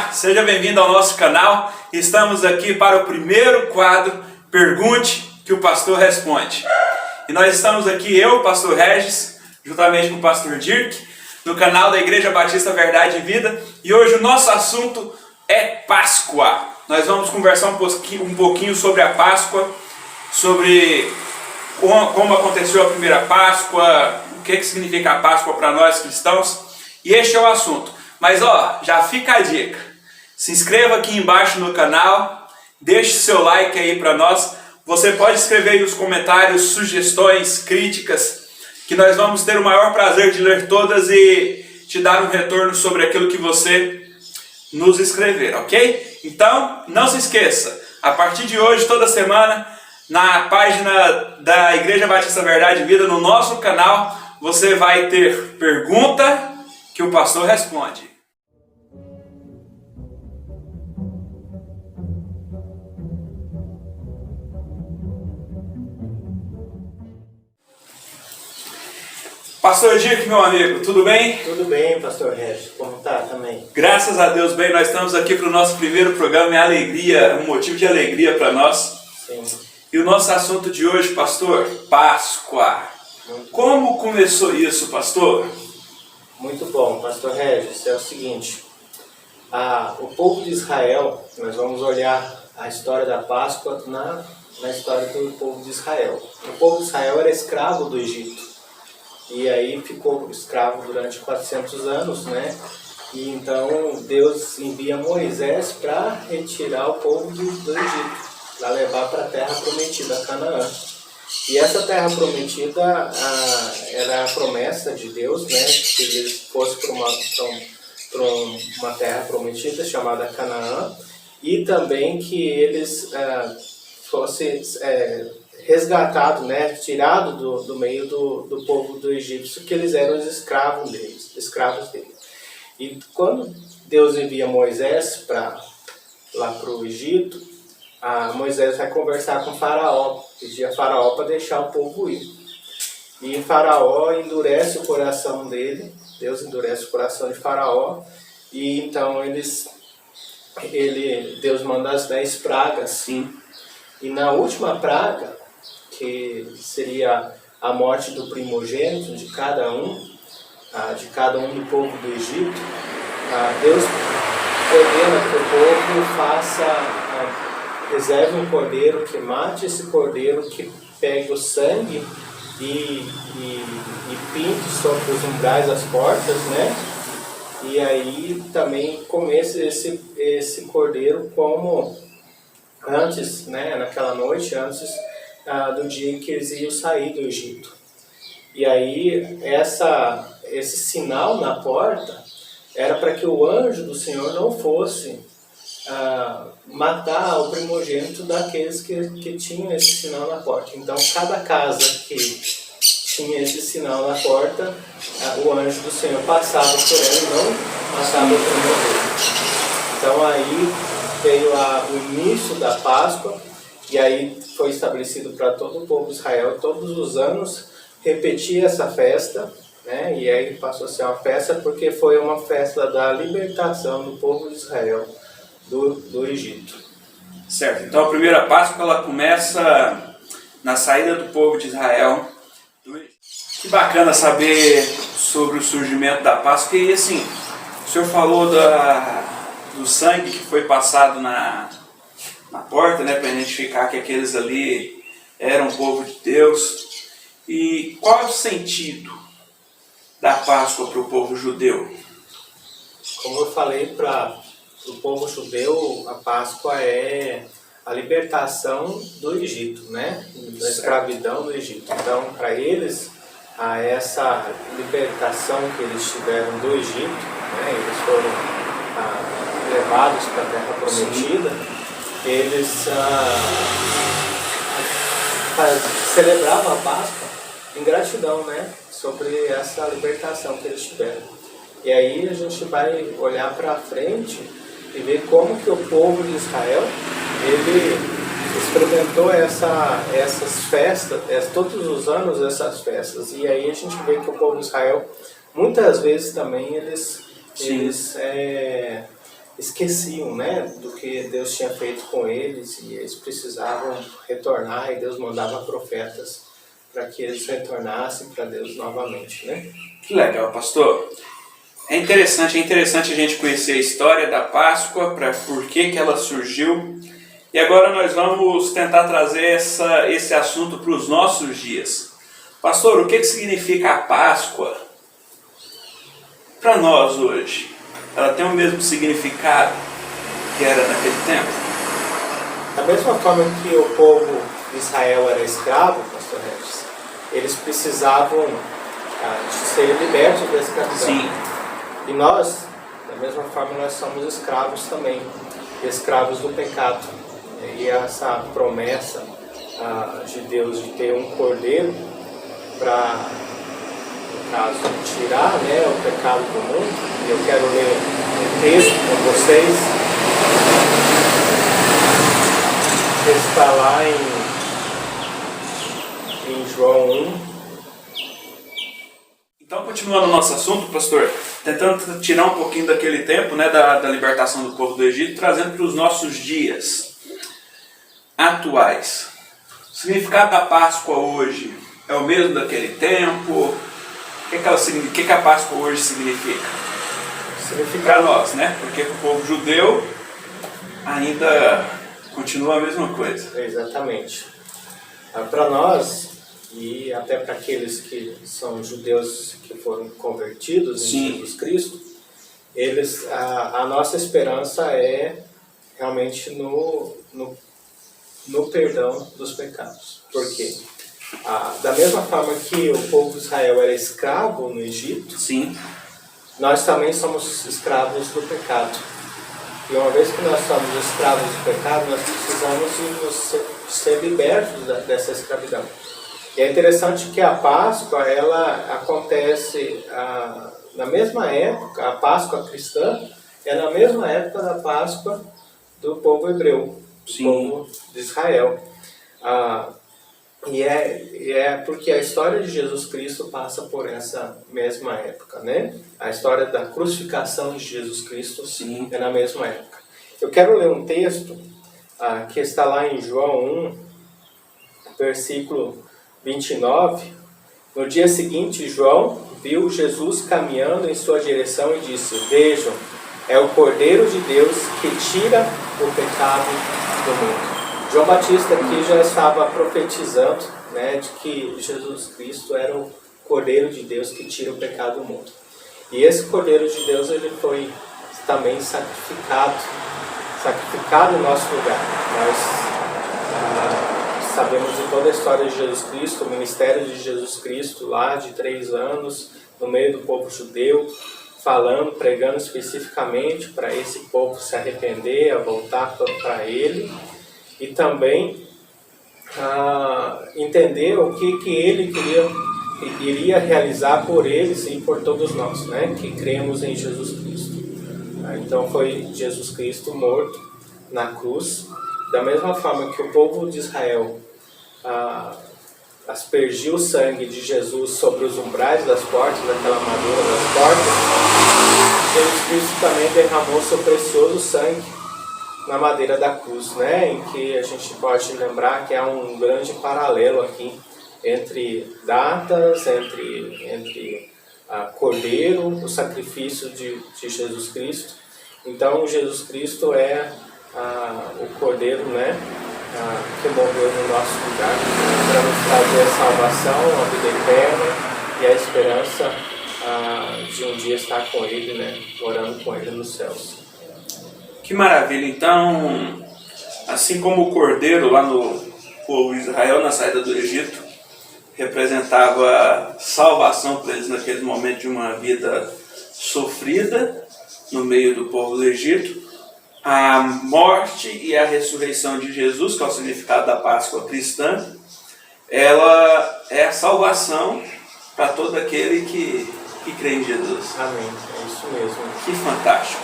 Olá, seja bem-vindo ao nosso canal. Estamos aqui para o primeiro quadro Pergunte que o Pastor Responde. E nós estamos aqui, eu, Pastor Regis, juntamente com o Pastor Dirk, no canal da Igreja Batista Verdade e Vida. E hoje o nosso assunto é Páscoa. Nós vamos conversar um pouquinho sobre a Páscoa, sobre como aconteceu a primeira Páscoa, o que significa a Páscoa para nós cristãos. E este é o assunto. Mas já fica a dica. Se inscreva aqui embaixo no canal, deixe seu like aí para nós. Você pode escrever aí nos comentários sugestões, críticas, que nós vamos ter o maior prazer de ler todas e te dar um retorno sobre aquilo que você nos escrever, ok? Então, não se esqueça, a partir de hoje, toda semana, na página da Igreja Batista Verdade e Vida, no nosso canal, você vai ter pergunta que o pastor responde. Pastor Dirk, meu amigo, tudo bem? Tudo bem, Pastor Regis. Como tá também? Graças a Deus, bem. Nós estamos aqui para o nosso primeiro programa, é alegria, um motivo de alegria para nós. Sim. E o nosso assunto de hoje, pastor, Páscoa. Como começou isso, pastor? Muito bom, Pastor Regis. É o seguinte, o povo de Israel, nós vamos olhar a história da Páscoa na história do povo de Israel. O povo de Israel era escravo do Egito. E aí ficou escravo durante 400 anos, né? E então Deus envia Moisés para retirar o povo do Egito, para levar para a terra prometida, Canaã. E essa terra prometida era a promessa de Deus, né? Que eles fossem para uma terra prometida chamada Canaã, e também que eles fossem resgatado, né, tirado do meio do povo do egípcio, que eles eram os escravos dele. E quando Deus envia Moisés lá para o Egito, Moisés vai conversar com Faraó, pedir a Faraó para deixar o povo ir. E Faraó endurece o coração dele, Deus endurece o coração de Faraó, e então Deus manda as 10 pragas. Sim. E na última praga, que seria a morte do primogênito de cada um do povo do Egito, Deus ordena que o povo reserve um cordeiro, que mate esse cordeiro, que pegue o sangue e pinte sobre os umbrais das portas, né? E aí também comece esse cordeiro como antes, né? Naquela noite, antes do dia em que eles iam sair do Egito. E aí esse sinal na porta era para que o anjo do Senhor não fosse matar o primogênito daqueles que tinham esse sinal na porta. Então cada casa que tinha esse sinal na porta, o anjo do Senhor passava por ela e não matava o primogênito. Então aí veio o início da Páscoa, e aí foi estabelecido para todo o povo de Israel, todos os anos, repetir essa festa, né? E aí passou a ser uma festa porque foi uma festa da libertação do povo de Israel do Egito. Certo, então a primeira Páscoa ela começa na saída do povo de Israel do Egito. Que bacana saber sobre o surgimento da Páscoa. E assim, o senhor falou do sangue que foi passado na porta, né, para identificar que aqueles ali eram o povo de Deus. E qual é o sentido da Páscoa para o povo judeu? Como eu falei, para o povo judeu, a Páscoa é a libertação do Egito, né? Da escravidão do Egito. Então, para eles, essa libertação que eles tiveram do Egito, né? Eles foram levados para a terra prometida. Sim. Eles celebravam a Páscoa em gratidão, né, sobre essa libertação que eles tiveram. E aí a gente vai olhar para frente e ver como que o povo de Israel, ele experimentou essas festas, todos os anos essas festas. E aí a gente vê que o povo de Israel, muitas vezes também, eles esqueciam, né, do que Deus tinha feito com eles, e eles precisavam retornar, e Deus mandava profetas para que eles retornassem para Deus novamente, né? Que legal, pastor. É interessante a gente conhecer a história da Páscoa, para por que ela surgiu. E agora nós vamos tentar trazer esse assunto para os nossos dias. Pastor, o que significa a Páscoa para nós hoje? Ela tem o mesmo significado que era naquele tempo? Da mesma forma que o povo de Israel era escravo, pastor Regis, eles precisavam de ser libertos da escravidão. Sim. E nós, da mesma forma, nós somos escravos também, escravos do pecado. E essa promessa de Deus de ter um cordeiro para, no caso, tirar, né, o pecado do mundo. Eu quero ler um texto com vocês, que está lá em João 1. Então, continuando o nosso assunto, pastor, tentando tirar um pouquinho daquele tempo, né, da libertação do povo do Egito, trazendo para os nossos dias atuais. O significado da Páscoa hoje é o mesmo daquele tempo? O que a Páscoa hoje significa? Para nós, né? Porque o povo judeu ainda continua a mesma coisa. Exatamente. Para nós, e até para aqueles que são judeus que foram convertidos em Jesus Cristo, a nossa esperança é realmente no perdão dos pecados. Por quê? Da mesma forma que o povo de Israel era escravo no Egito, sim, nós também somos escravos do pecado. E uma vez que nós somos escravos do pecado, nós precisamos de ser libertos dessa escravidão. E é interessante que a Páscoa, ela acontece na mesma época, a Páscoa cristã é na mesma época da Páscoa do povo hebreu, do povo de Israel. E é porque a história de Jesus Cristo passa por essa mesma época, né? A história da crucificação de Jesus Cristo é na mesma época. Eu quero ler um texto que está lá em João 1, versículo 29. No dia seguinte, João viu Jesus caminhando em sua direção e disse: Vejam, é o Cordeiro de Deus que tira o pecado do mundo. João Batista aqui já estava profetizando, né, de que Jesus Cristo era o Cordeiro de Deus que tira o pecado do mundo. E esse Cordeiro de Deus, ele foi também sacrificado em nosso lugar. Nós sabemos de toda a história de Jesus Cristo, o ministério de Jesus Cristo lá de 3 anos, no meio do povo judeu, pregando especificamente para esse povo se arrepender, a voltar para Ele. E também entender o que ele iria realizar por eles e por todos nós, né, que cremos em Jesus Cristo. Então foi Jesus Cristo morto na cruz, da mesma forma que o povo de Israel aspergiu o sangue de Jesus sobre os umbrais das portas, daquela madeira das portas, Jesus Cristo também derramou seu precioso sangue na madeira da cruz, né? Em que a gente pode lembrar que há um grande paralelo aqui entre datas, entre Cordeiro, o sacrifício de Jesus Cristo. Então Jesus Cristo é o Cordeiro, né? Que morreu no nosso lugar para nos trazer a salvação, a vida eterna e a esperança de um dia estar com Ele, né? Morando com Ele nos céus. Que maravilha! Então, assim como o cordeiro lá no povo de Israel, na saída do Egito, representava salvação para eles naquele momento de uma vida sofrida no meio do povo do Egito, a morte e a ressurreição de Jesus, que é o significado da Páscoa cristã, ela é a salvação para todo aquele que crê em Jesus. Amém, é isso mesmo. Que fantástico!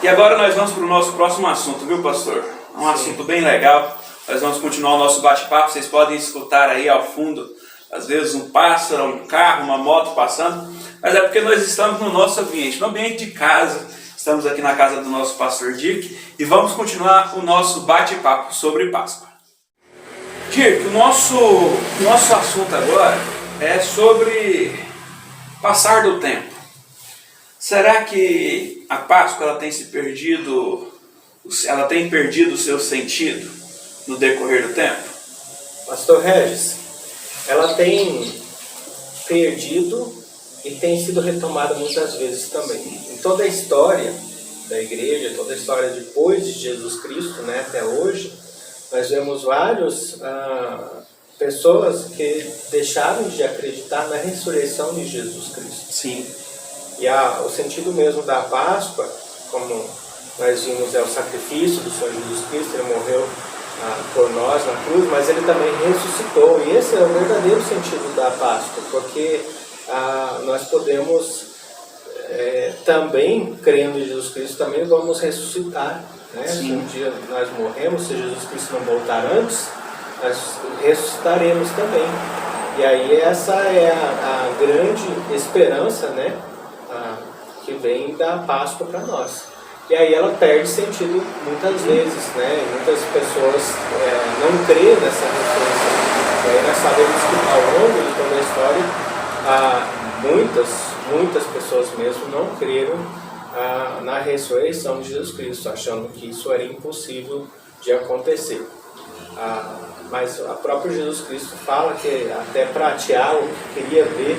E agora nós vamos para o nosso próximo assunto, viu, pastor? Um assunto bem legal. Nós vamos continuar o nosso bate-papo. Vocês podem escutar aí ao fundo, às vezes um pássaro, um carro, uma moto passando. Mas é porque nós estamos no nosso ambiente, no ambiente de casa. Estamos aqui na casa do nosso pastor Dirk e vamos continuar o nosso bate-papo sobre Páscoa. Dirk, o nosso assunto agora é sobre passar do tempo. Será que a Páscoa ela tem perdido o seu sentido no decorrer do tempo? Pastor Regis, ela tem perdido e tem sido retomada muitas vezes também. Em toda a história da igreja, toda a história depois de Jesus Cristo, né, até hoje, nós vemos várias pessoas que deixaram de acreditar na ressurreição de Jesus Cristo. Sim. E o sentido mesmo da Páscoa, como nós vimos, é o sacrifício do Senhor Jesus Cristo. Ele morreu por nós na cruz, mas ele também ressuscitou. E esse é o verdadeiro sentido da Páscoa, porque nós podemos também, crendo em Jesus Cristo, também vamos ressuscitar, né? Se um dia nós morremos, se Jesus Cristo não voltar antes, nós ressuscitaremos também. E aí essa é a grande esperança, né? Que vem da Páscoa para nós. E aí ela perde sentido muitas vezes, né? Muitas pessoas não creem nessa ressurreição. E aí nós sabemos que ao longo de toda a história, muitas pessoas mesmo não creram na ressurreição de Jesus Cristo, achando que isso era impossível de acontecer. Mas o próprio Jesus Cristo fala que até para Tiago, que queria ver,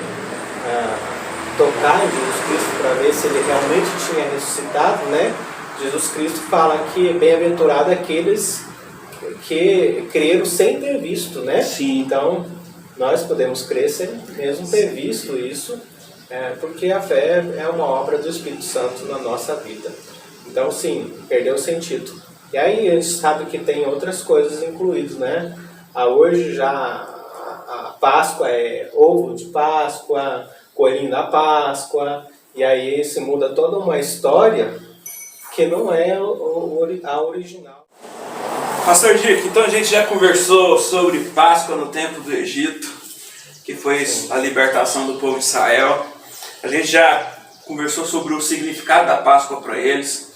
tocar em Jesus Cristo para ver se ele realmente tinha ressuscitado, né? Jesus Cristo fala que bem-aventurado aqueles que creram sem ter visto, né? Sim. Então, nós podemos crer sem mesmo ter visto isso, porque a fé é uma obra do Espírito Santo na nossa vida. Então, sim, perdeu o sentido. E aí a gente sabe que tem outras coisas incluídas, né? Hoje já a Páscoa é ovo de Páscoa, coelhinho da Páscoa, e aí se muda toda uma história que não é a original. Pastor Dirk, então a gente já conversou sobre Páscoa no tempo do Egito, que foi a libertação do povo de Israel. A gente já conversou sobre o significado da Páscoa para eles.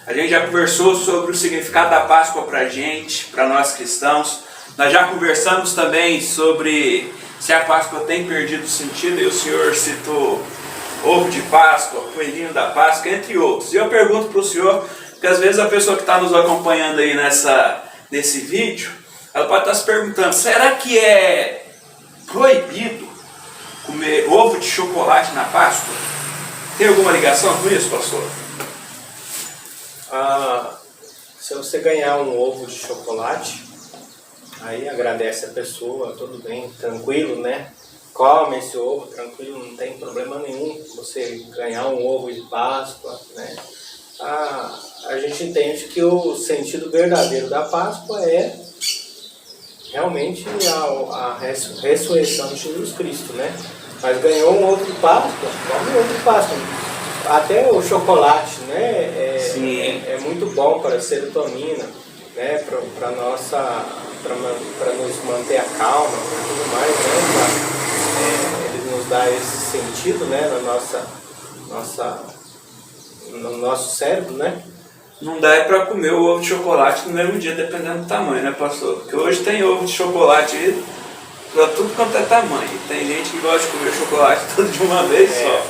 A gente já conversou sobre o significado da Páscoa para a gente, para nós cristãos. Nós já conversamos também sobre se a Páscoa tem perdido o sentido, e o senhor citou ovo de Páscoa, coelhinho da Páscoa, entre outros. E eu pergunto para o senhor, porque às vezes a pessoa que está nos acompanhando aí nesse vídeo, ela pode estar se perguntando, será que é proibido comer ovo de chocolate na Páscoa? Tem alguma ligação com isso, pastor? Se você ganhar um ovo de chocolate, aí agradece a pessoa, tudo bem, tranquilo, né? Come esse ovo, tranquilo, não tem problema nenhum você ganhar um ovo de Páscoa, né? A gente entende que o sentido verdadeiro da Páscoa é realmente a ressurreição de Jesus Cristo, né? Mas ganhou um ovo de Páscoa, come um ovo de Páscoa. Até o chocolate, né? É muito bom para a serotonina, né? Para nos manter a calma e tudo mais, né? Ele nos dá esse sentido, né? No nosso cérebro, né? Não dá para comer o ovo de chocolate no mesmo dia, dependendo do tamanho, né, pastor? Porque hoje tem ovo de chocolate para tudo quanto é tamanho. Tem gente que gosta de comer chocolate tudo de uma vez só.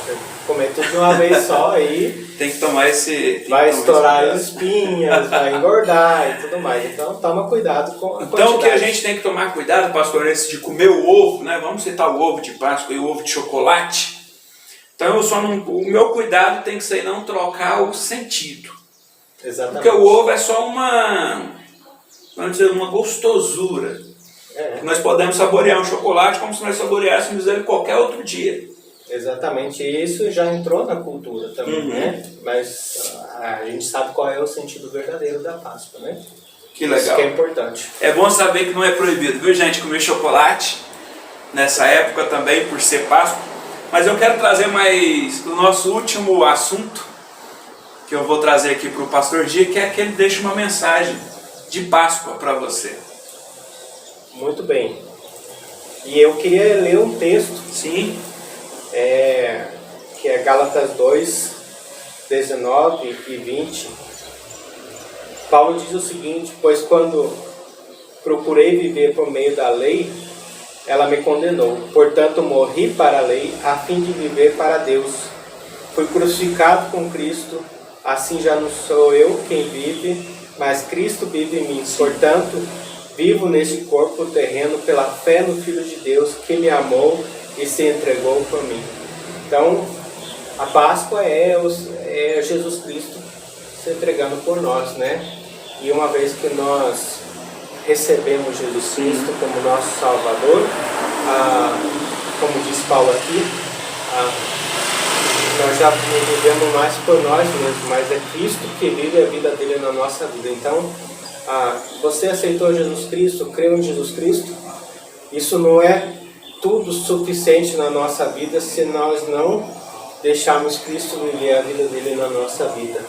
Comer tudo de uma vez só aí tem que tomar esse... vai estourar as espinhas, vai engordar e tudo mais. Então toma cuidado com a quantidade. Então o que a gente tem que tomar cuidado, pastor, antes de comer o ovo, né? Vamos citar o ovo de Páscoa e o ovo de chocolate. Então o meu cuidado tem que ser não trocar o sentido. Exatamente. Porque o ovo é só uma gostosura. Nós podemos saborear um chocolate como se nós saboreássemos ele qualquer outro dia. Exatamente, e isso já entrou na cultura também, né? Mas a gente sabe qual é o sentido verdadeiro da Páscoa, né? Que legal. Isso que é importante. É bom saber que não é proibido, viu, gente, comer chocolate nessa época também, por ser Páscoa. Mas eu quero trazer mais o nosso último assunto, que eu vou trazer aqui para o pastor Dia, que é que ele deixa uma mensagem de Páscoa para você. Muito bem. E eu queria ler um texto. Sim. Que é Gálatas 2, 19 e 20, Paulo diz o seguinte: pois quando procurei viver por meio da lei, ela me condenou. Portanto, morri para a lei, a fim de viver para Deus. Fui crucificado com Cristo, assim já não sou eu quem vive, mas Cristo vive em mim. Portanto, vivo neste corpo terreno pela fé no Filho de Deus, que me amou e se entregou por mim. Então, a Páscoa é Jesus Cristo se entregando por nós, né? E uma vez que nós recebemos Jesus Cristo como nosso Salvador, como diz Paulo aqui, nós já não vivemos mais por nós mesmos, mas é Cristo que vive a vida dele na nossa vida. Então, você aceitou Jesus Cristo, creu em Jesus Cristo? Isso não é tudo suficiente na nossa vida se nós não deixarmos Cristo viver a vida dele na nossa vida.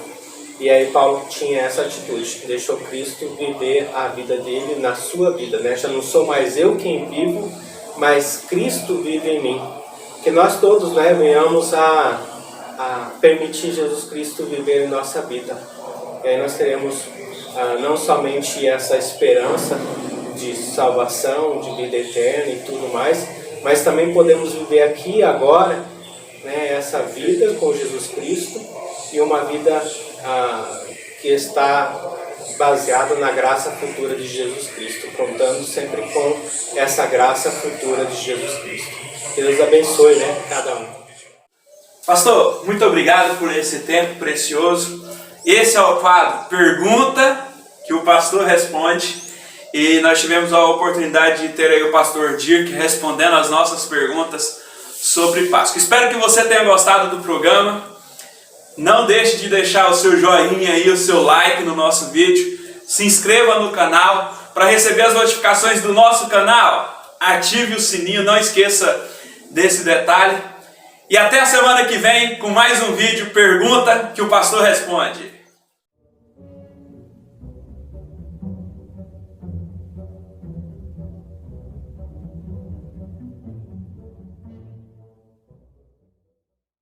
E aí Paulo tinha essa atitude, deixou Cristo viver a vida dele na sua vida, né? Já não sou mais eu quem vivo, mas Cristo vive em mim. Que nós todos, né, venhamos a permitir Jesus Cristo viver em nossa vida. E aí nós teremos não somente essa esperança de salvação, de vida eterna e tudo mais, mas também podemos viver aqui agora, né, essa vida com Jesus Cristo e uma vida que está baseada na graça futura de Jesus Cristo, contando sempre com essa graça futura de Jesus Cristo. Que Deus abençoe, né, cada um. Pastor, muito obrigado por esse tempo precioso. Esse é o quadro Pergunta que o pastor responde. E nós tivemos a oportunidade de ter aí o pastor Dirk respondendo as nossas perguntas sobre Páscoa. Espero que você tenha gostado do programa. Não deixe de deixar o seu joinha aí, o seu like no nosso vídeo. Se inscreva no canal para receber as notificações do nosso canal. Ative o sininho, não esqueça desse detalhe. E até a semana que vem com mais um vídeo Pergunta que o pastor responde.